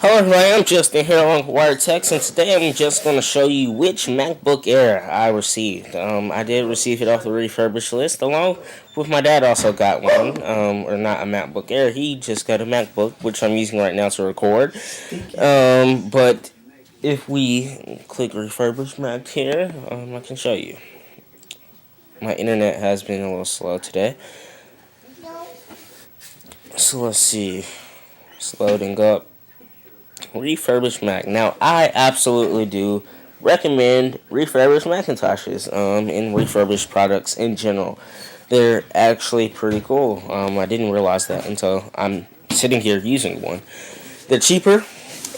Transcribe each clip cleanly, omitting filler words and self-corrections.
Hello everybody, I'm Justin here on Wired Text, and today I'm just going to show you which MacBook Air I received. I did receive it off the refurbished list, along with my dad also got one, or not a MacBook Air, he just got a MacBook, which I'm using right now to record. But if we click refurbish Mac here, I can show you. My internet has been a little slow today, so let's see, it's loading up. Refurbished Mac. Now, I absolutely do recommend refurbished Macintoshes and refurbished products in general. They're actually pretty cool. I didn't realize that until I'm sitting here using one. They're cheaper,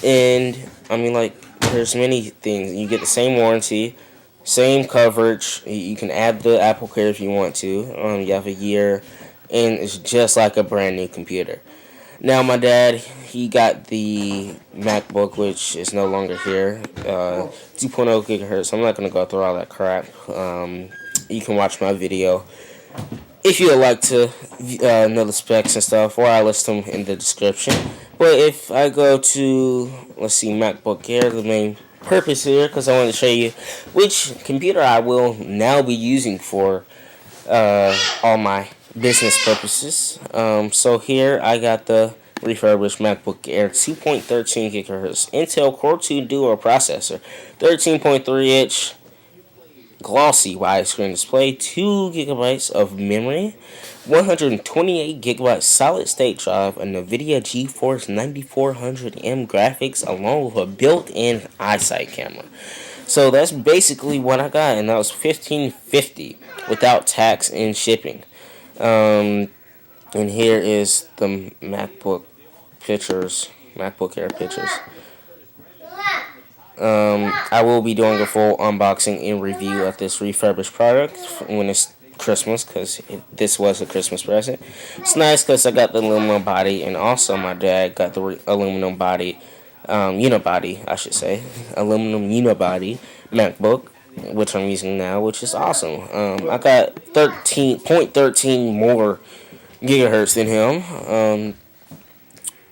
and I mean, like, there's many things. You get the same warranty, same coverage. You can add the Apple Care if you want to. You have a year, and it's just like a brand new computer. Now, my dad, he got the MacBook, which is no longer here, 2.0 gigahertz. I'm not going to go through all that crap. You can watch my video if you would like to know the specs and stuff, or I list them in the description. But if I go to, let's see, MacBook Air, the main purpose here, because I want to show you which computer I will now be using for all my business purposes. So here I got the refurbished MacBook Air 2.13 gigahertz Intel Core 2 Duo processor, 13.3-inch glossy widescreen display, 2 gigabytes of memory, 128 gigabyte solid state drive, a NVIDIA GeForce 9400M graphics, along with a built-in iSight camera. So that's basically what I got, and that was $15.50 without tax and shipping. And here is the MacBook Air pictures. I will be doing a full unboxing and review of this refurbished product when it's Christmas, because this was a Christmas present. It's nice because I got the aluminum body, and also my dad got the aluminum body, unibody, I should say, aluminum unibody MacBook, which I'm using now, which is awesome. I got 13.13 more gigahertz than him,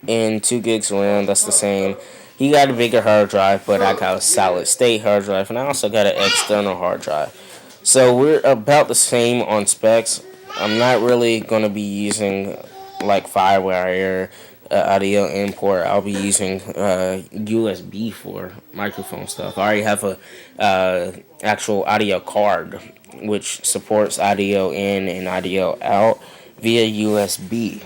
and 2 gigs of RAM. That's the same. He got a bigger hard drive, but I got a solid state hard drive, and I also got an external hard drive. So we're about the same on specs. I'm not really going to be using like FireWire audio import. I'll be using USB for microphone stuff. I already have a actual audio card which supports audio in and audio out via USB.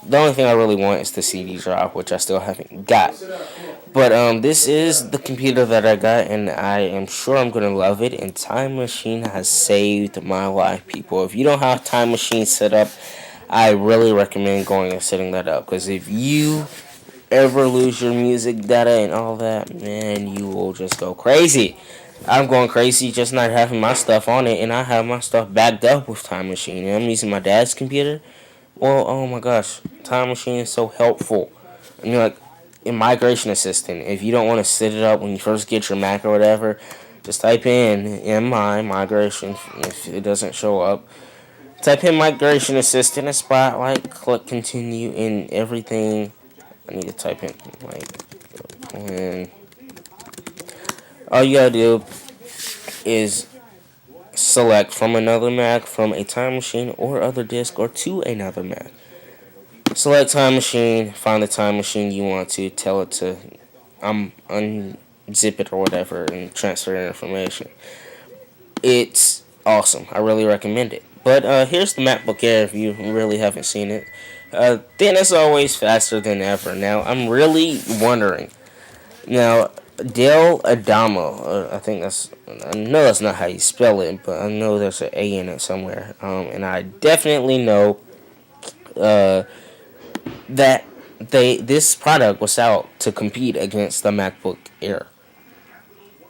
The only thing I really want is the CD drive, which I still haven't got. But this is the computer that I got, and I am sure I'm going to love it. And Time Machine has saved my life, people. If you don't have Time Machine set up, I really recommend going and setting that up. Because if you ever lose your music data and all that, man, you will just go crazy. I'm going crazy just not having my stuff on it, and I have my stuff backed up with Time Machine. And I'm using my dad's computer. Well, oh my gosh, Time Machine is so helpful. I mean, like, in Migration Assistant, if you don't want to set it up when you first get your Mac or whatever, just type in MI Migration. If it doesn't show up, type in Migration Assistant and Spotlight, click Continue, and everything. I need to type in, like, and all you gotta do is select from another Mac, from a Time Machine or other disk, or to another Mac. Select Time Machine, find the Time Machine you want to, tell it to unzip it or whatever, and transfer your information. It's awesome. I really recommend it. But here's the MacBook Air if you really haven't seen it. Then as always, faster than ever. Now, I'm really wondering. Now, Del Adamo, I know that's not how you spell it, but I know there's an A in it somewhere. And I definitely know that this product was out to compete against the MacBook Air.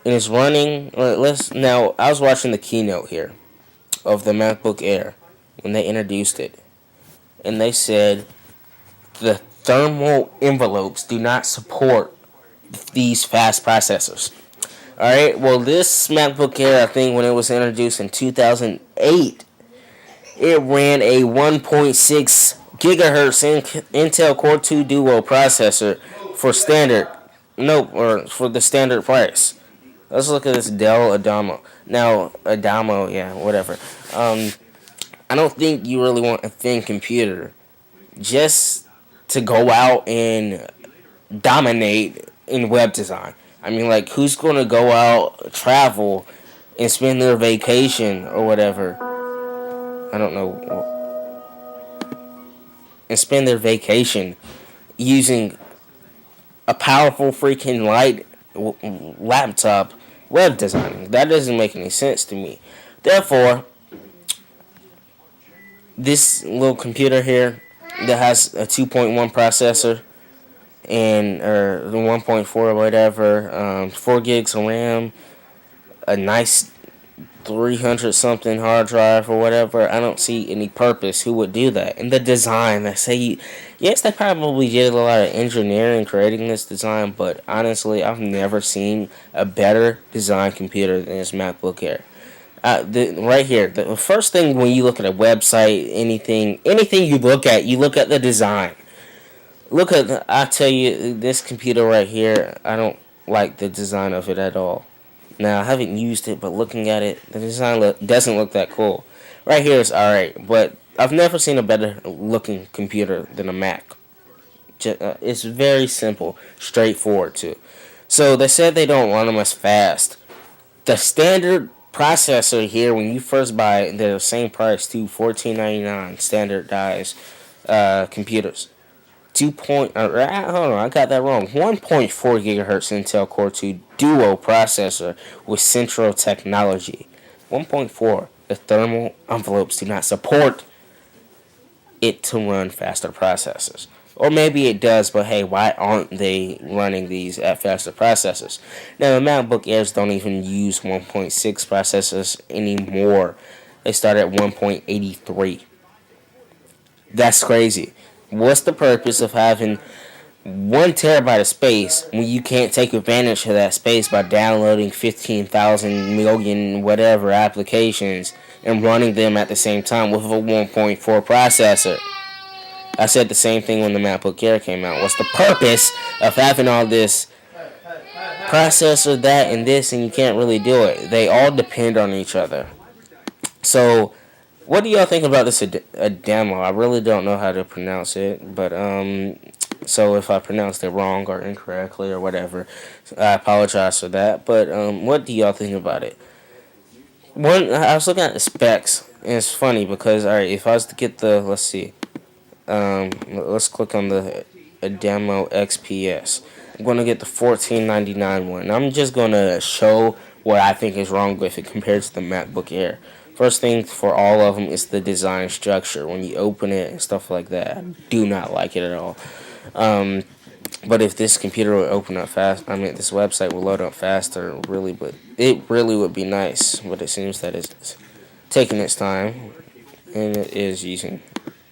And it's running, now, I was watching the keynote here of the MacBook Air when they introduced it. And they said the thermal envelopes do not support these fast processors. Alright, well, this MacBook Air, I think when it was introduced in 2008, it ran a 1.6 gigahertz Intel Core 2 Duo processor, for standard. Nope, or for the standard price. Let's look at this Dell Adamo. Now, Adamo, yeah, whatever. Um, I don't think you really want a thin computer just to go out and dominate in web design. I mean, like, who's going to go out, travel, and spend their vacation or whatever? I don't know. And spend their vacation using a powerful freaking light laptop web designing. That doesn't make any sense to me. Therefore, this little computer here that has a 2.1 processor and or the 1.4 or whatever, 4 gigs of RAM, a nice 300 something hard drive or whatever. I don't see any purpose who would do that. And the design, I say, yes, they probably did a lot of engineering creating this design, but honestly, I've never seen a better design computer than this MacBook Air. Right here, the first thing when you look at a website, anything you look at the design. I tell you, this computer right here, I don't like the design of it at all. Now, I haven't used it, but looking at it, the design doesn't look that cool. Right here is alright, but I've never seen a better looking computer than a Mac. It's very simple, straightforward too. So they said they don't run them as fast. The standard processor here, when you first buy it, they're the same price too, $14.99 standardized computers. Hold on, I got that wrong. 1.4 gigahertz Intel Core 2 Duo processor with Central technology. 1.4. The thermal envelopes do not support it to run faster processors. Or maybe it does, but hey, why aren't they running these at faster processors? Now, the MacBook Airs don't even use 1.6 processors anymore. They start at 1.83. That's crazy. What's the purpose of having 1 terabyte of space when you can't take advantage of that space by downloading 15,000 million whatever applications and running them at the same time with a 1.4 processor? I said the same thing when the MacBook Air came out. What's the purpose of having all this processor, that, and this, and you can't really do it? They all depend on each other. So, what do y'all think about this Adamo? I really don't know how to pronounce it, but so if I pronounced it wrong or incorrectly or whatever, I apologize for that. But what do y'all think about it? I was looking at the specs, and it's funny because alright, if I was to get let's see, let's click on the Adamo XPS. I'm gonna get the $14.99 one. I'm just gonna show what I think is wrong with it compared to the MacBook Air. First thing for all of them is the design structure. When you open it and stuff like that, I do not like it at all. But if this computer would open up fast, this website will load up faster, but it really would be nice. But it seems that it's taking its time, and it is using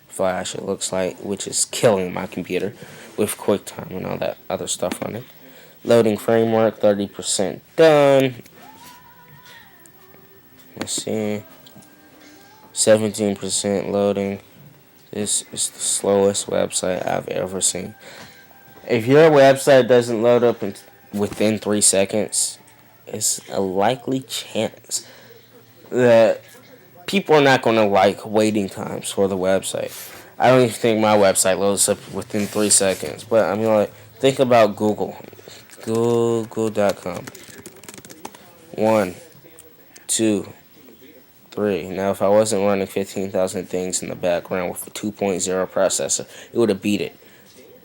Flash, it looks like, which is killing my computer with QuickTime and all that other stuff on it. Loading framework, 30% done. Let's see. 17% loading. This is the slowest website I've ever seen. If your website doesn't load up within 3 seconds, it's a likely chance that people are not going to like waiting times for the website. I don't even think my website loads up within 3 seconds. But think about Google. Google.com. 1, 2, 3. Now, if I wasn't running 15,000 things in the background with a 2.0 processor, it would have beat it.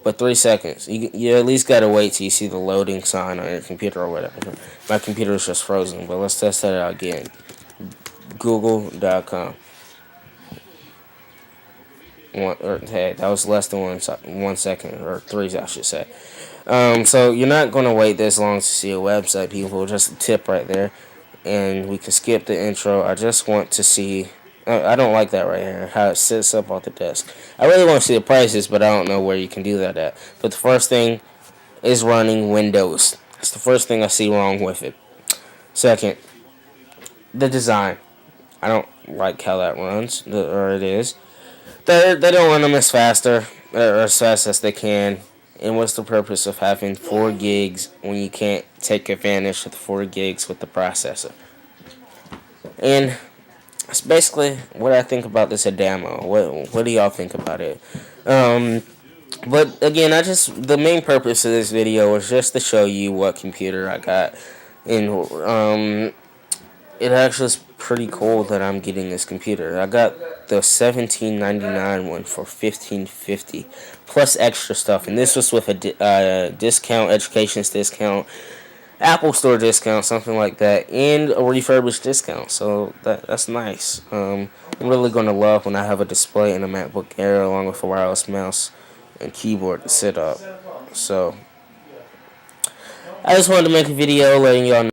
But 3 seconds. You at least got to wait till you see the loading sign on your computer or whatever. My computer is just frozen, but let's test that out again. Google.com. Hey, that was less than 1 second, or 3, I should say. So you're not going to wait this long to see a website, people. Just a tip right there. And we can skip the intro. I just want to see. I don't like that right here, how it sits up off the desk. I really want to see the prices, but I don't know where you can do that at. But the first thing is running Windows. That's the first thing I see wrong with it. Second, the design. I don't like how that runs, or it is. They don't run them as fast as they can. And what's the purpose of having 4 gigs when you can't take advantage of the 4 gigs with the processor? And that's basically what I think about this demo. What do y'all think about it? But again, the main purpose of this video was just to show you what computer I got, and it actually is pretty cool that I'm getting this computer. I got the $17.99 one for $15.50 plus extra stuff, and this was with a discount, education's discount, Apple Store discount, something like that, and a refurbished discount. So that's nice. I'm really gonna love when I have a display in a MacBook Air along with a wireless mouse and keyboard to sit up. So I just wanted to make a video letting y'all know